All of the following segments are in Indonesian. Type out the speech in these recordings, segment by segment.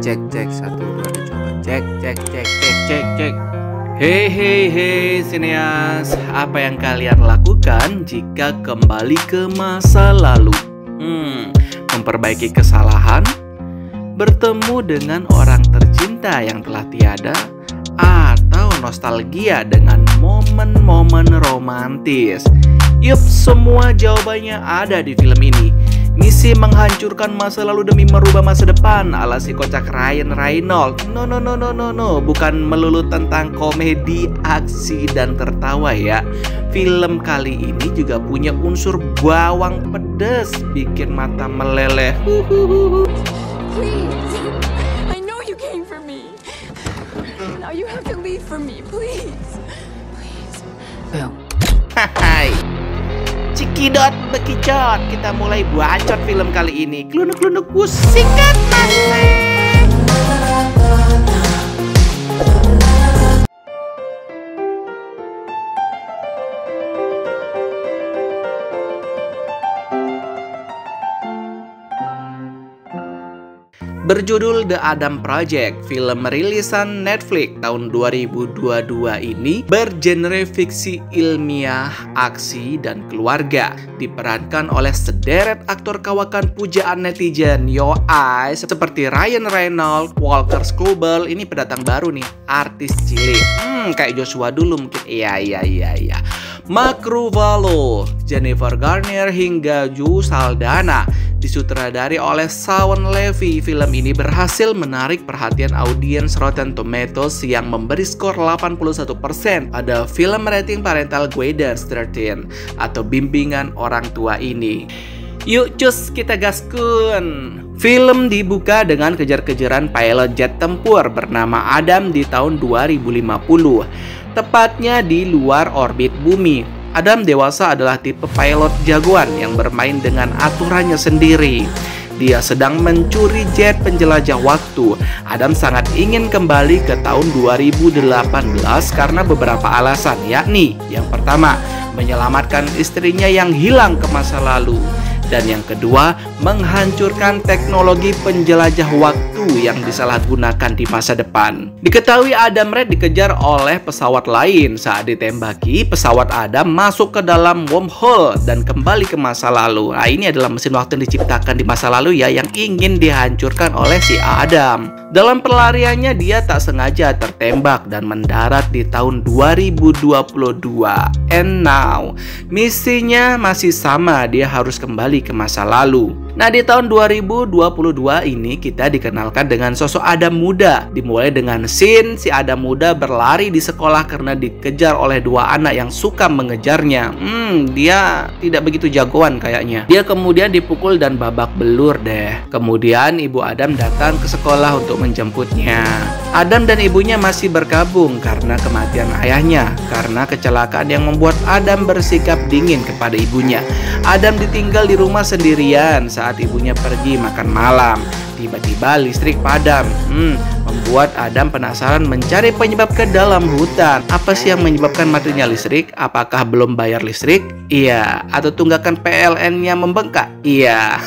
cek 1 2 coba cek. Hei sineas, apa yang kalian lakukan jika kembali ke masa lalu? Memperbaiki kesalahan, bertemu dengan orang tercinta yang telah tiada, atau nostalgia dengan momen-momen romantis? Yup, semua jawabannya ada di film ini. Misi menghancurkan masa lalu demi merubah masa depan ala si kocak Ryan Reynolds. No, bukan melulu tentang komedi, aksi, dan tertawa ya. Film kali ini juga punya unsur bawang pedas, bikin mata meleleh. Please, I know you came for me. Now you have to leave for me, please. Bel. Hai. Cikidot bekicot, kita mulai bacot film kali ini. Klunuk-klunuk pusingan masih. Berjudul The Adam Project, film rilisan Netflix tahun 2022 ini bergenre fiksi ilmiah, aksi, dan keluarga. Diperankan oleh sederet aktor kawakan pujaan netizen Yoi seperti Ryan Reynolds, Walker Scobell, ini pendatang baru nih, artis cilik. Kayak Joshua dulu mungkin. Iya. Mark Ruffalo, Jennifer Garner, hingga Joe Saldana. Disutradari oleh Shawn Levy, film ini berhasil menarik perhatian audiens Rotten Tomatoes yang memberi skor 81% pada film rating parental guidance 13 atau bimbingan orang tua ini. Yuk cus, kita gaskun. Film dibuka dengan kejar-kejaran pilot jet tempur bernama Adam di tahun 2050, tepatnya di luar orbit bumi. Adam dewasa adalah tipe pilot jagoan yang bermain dengan aturannya sendiri. Dia sedang mencuri jet penjelajah waktu. Adam sangat ingin kembali ke tahun 2018 karena beberapa alasan, yakni yang pertama, menyelamatkan istrinya yang hilang ke masa lalu. Dan yang kedua, menghancurkan teknologi penjelajah waktu yang disalahgunakan di masa depan. Diketahui Adam Red dikejar oleh pesawat lain. Saat ditembaki, pesawat Adam masuk ke dalam wormhole dan kembali ke masa lalu. Nah, ini adalah mesin waktu yang diciptakan di masa lalu ya, yang ingin dihancurkan oleh si Adam. Dalam pelariannya, dia tak sengaja tertembak dan mendarat di tahun 2022. And now, misinya masih sama, dia harus kembali ke masa lalu. Nah, di tahun 2022 ini kita dikenalkan dengan sosok Adam muda. Dimulai dengan scene si Adam muda berlari di sekolah karena dikejar oleh dua anak yang suka mengejarnya. Dia tidak begitu jagoan kayaknya. Dia kemudian dipukul dan babak belur deh. Kemudian ibu Adam datang ke sekolah untuk menjemputnya. Adam dan ibunya masih berkabung karena kematian ayahnya. Karena kecelakaan yang membuat Adam bersikap dingin kepada ibunya. Adam ditinggal di rumah sendirian saat ibunya pergi makan malam. Tiba-tiba listrik padam. Membuat Adam penasaran mencari penyebab ke dalam hutan. Apa sih yang menyebabkan matinya listrik? Apakah belum bayar listrik? Iya. Atau tunggakan PLN-nya membengkak? Iya.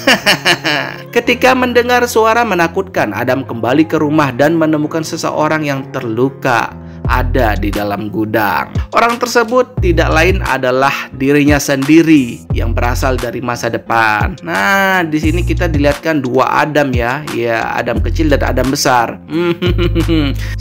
Ketika mendengar suara menakutkan, Adam kembali ke rumah dan menemukan seseorang yang terluka ada di dalam gudang. Orang tersebut tidak lain adalah dirinya sendiri yang berasal dari masa depan. Nah, di sini kita dilihatkan dua Adam ya. Ya, Adam kecil dan Adam besar.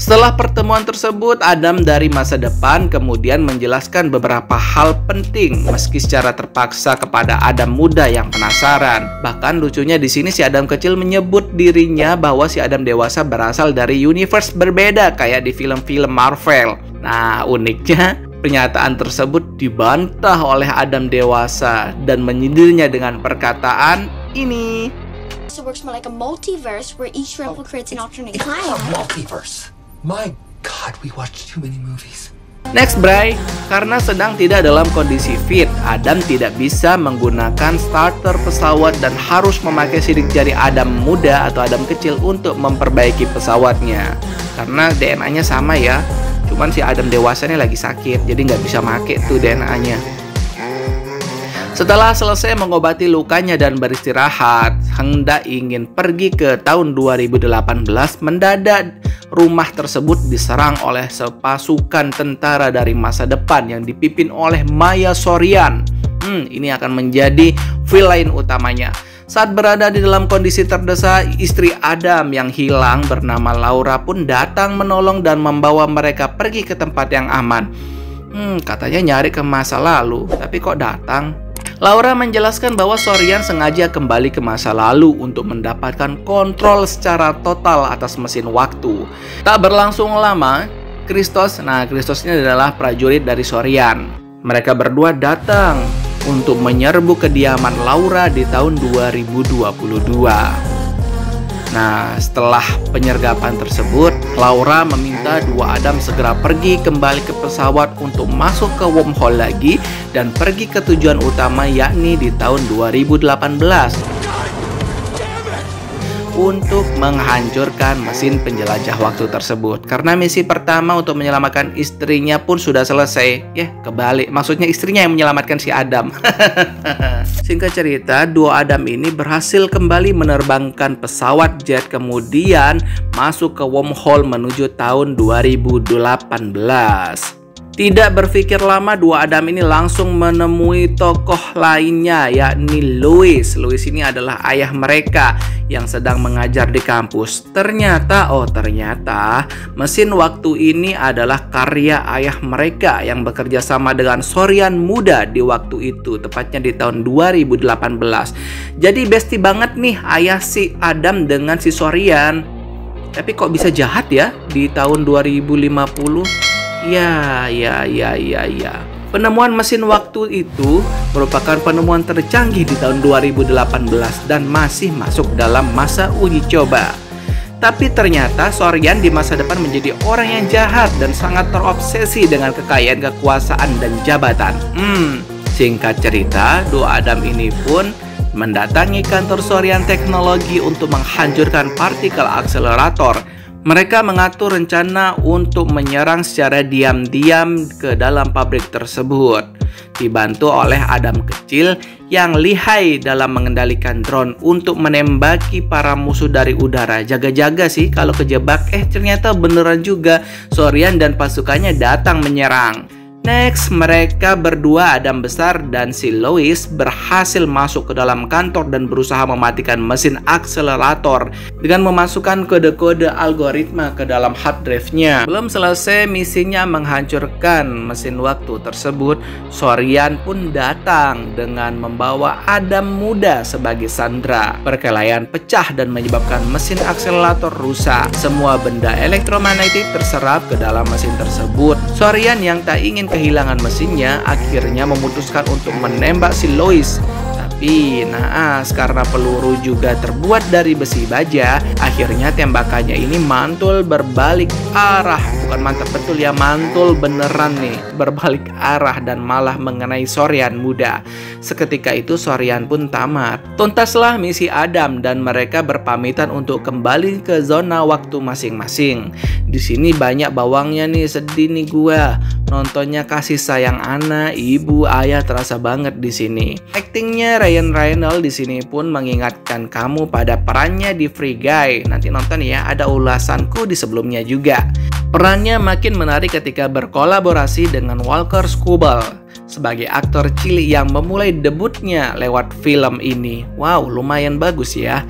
Setelah pertemuan tersebut, Adam dari masa depan kemudian menjelaskan beberapa hal penting meski secara terpaksa kepada Adam muda yang penasaran. Bahkan lucunya di sini si Adam kecil menyebut dirinya bahwa si Adam dewasa berasal dari universe berbeda kayak di film-film Marvel. Nah, uniknya pernyataan tersebut dibantah oleh Adam dewasa dan menyindirnya dengan perkataan ini. It works more like a multiverse where each replicates an alternate time. A multiverse. My God, we watched too many movies. Next, Bray, karena sedang tidak dalam kondisi fit, Adam tidak bisa menggunakan starter pesawat dan harus memakai sidik jari Adam muda atau Adam kecil untuk memperbaiki pesawatnya. Karena DNA-nya sama ya, cuman si Adam dewasa ini lagi sakit, jadi nggak bisa make tuh DNA-nya. Setelah selesai mengobati lukanya dan beristirahat, hendak ingin pergi ke tahun 2018, mendadak rumah tersebut diserang oleh sepasukan tentara dari masa depan yang dipimpin oleh Maya Sorian. Ini akan menjadi villain utamanya. Saat berada di dalam kondisi terdesak, istri Adam yang hilang bernama Laura pun datang menolong dan membawa mereka pergi ke tempat yang aman. Katanya nyari ke masa lalu, tapi kok datang? Laura menjelaskan bahwa Sorian sengaja kembali ke masa lalu untuk mendapatkan kontrol secara total atas mesin waktu. Tak berlangsung lama, Christos ini adalah prajurit dari Sorian. Mereka berdua datang untuk menyerbu kediaman Laura di tahun 2022. Nah, setelah penyergapan tersebut, Laura meminta dua Adam segera pergi kembali ke pesawat untuk masuk ke wormhole lagi dan pergi ke tujuan utama, yakni di tahun 2018 untuk menghancurkan mesin penjelajah waktu tersebut. Karena misi pertama untuk menyelamatkan istrinya pun sudah selesai. Kebalik, maksudnya istrinya yang menyelamatkan si Adam. Singkat cerita, dua Adam ini berhasil kembali menerbangkan pesawat jet, kemudian masuk ke wormhole menuju tahun 2018. Tidak berpikir lama, dua Adam ini langsung menemui tokoh lainnya, yakni Louis. Louis ini adalah ayah mereka yang sedang mengajar di kampus. Ternyata mesin waktu ini adalah karya ayah mereka yang bekerja sama dengan Sorian muda di waktu itu, tepatnya di tahun 2018. Jadi bestie banget nih ayah si Adam dengan si Sorian. Tapi kok bisa jahat ya di tahun 2050? Ya. Penemuan mesin waktu itu merupakan penemuan tercanggih di tahun 2018 dan masih masuk dalam masa uji coba. Tapi ternyata Sorian di masa depan menjadi orang yang jahat dan sangat terobsesi dengan kekayaan, kekuasaan, dan jabatan. Singkat cerita, dua Adam ini pun mendatangi kantor Sorian Teknologi untuk menghancurkan partikel akselerator. Mereka mengatur rencana untuk menyerang secara diam-diam ke dalam pabrik tersebut, dibantu oleh Adam kecil yang lihai dalam mengendalikan drone untuk menembaki para musuh dari udara. Jaga-jaga sih kalau kejebak. Ternyata beneran juga, Sorian dan pasukannya datang menyerang. Next, mereka berdua, Adam besar dan si Louis, berhasil masuk ke dalam kantor dan berusaha mematikan mesin akselerator dengan memasukkan kode-kode algoritma ke dalam hard drive-nya. Belum selesai misinya menghancurkan mesin waktu tersebut, Sorian pun datang dengan membawa Adam muda sebagai sandera. Perkelahian pecah dan menyebabkan mesin akselerator rusak. Semua benda elektromagnetik terserap ke dalam mesin tersebut. Sorian yang tak ingin kehilangan mesinnya akhirnya memutuskan untuk menembak si Louis. Tapi naas, karena peluru juga terbuat dari besi baja, akhirnya tembakannya ini mantul berbalik arah. Bukan mantap betul ya, mantul beneran nih, berbalik arah dan malah mengenai Sorian muda. Seketika itu Sorian pun tamat. Tuntaslah misi Adam dan mereka berpamitan untuk kembali ke zona waktu masing-masing. Di sini banyak bawangnya nih, sedih nih gua. Nontonnya kasih sayang anak, ibu, ayah terasa banget di sini. Aktingnya Ryan Reynolds di sini pun mengingatkan kamu pada perannya di Free Guy. Nanti nonton ya, ada ulasanku di sebelumnya juga. Perannya makin menarik ketika berkolaborasi dengan Walker Scobell sebagai aktor cilik yang memulai debutnya lewat film ini. Wow, lumayan bagus ya.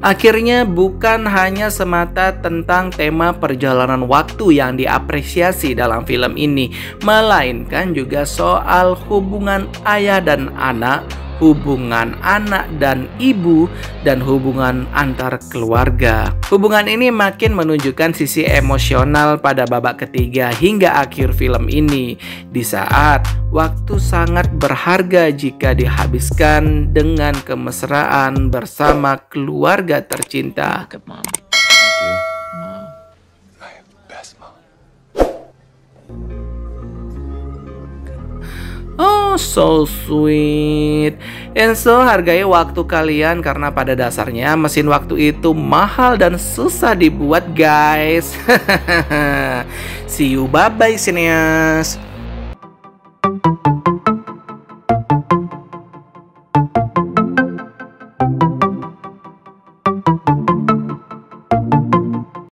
Akhirnya bukan hanya semata tentang tema perjalanan waktu yang diapresiasi dalam film ini, melainkan juga soal hubungan ayah dan anak, hubungan anak dan ibu, dan hubungan antar keluarga. Hubungan ini makin menunjukkan sisi emosional pada babak ketiga hingga akhir film ini, di saat waktu sangat berharga jika dihabiskan dengan kemesraan bersama keluarga tercinta. Oh, so sweet. And so, hargai waktu kalian karena pada dasarnya mesin waktu itu mahal dan susah dibuat, guys. See you, bye-bye, Cineas.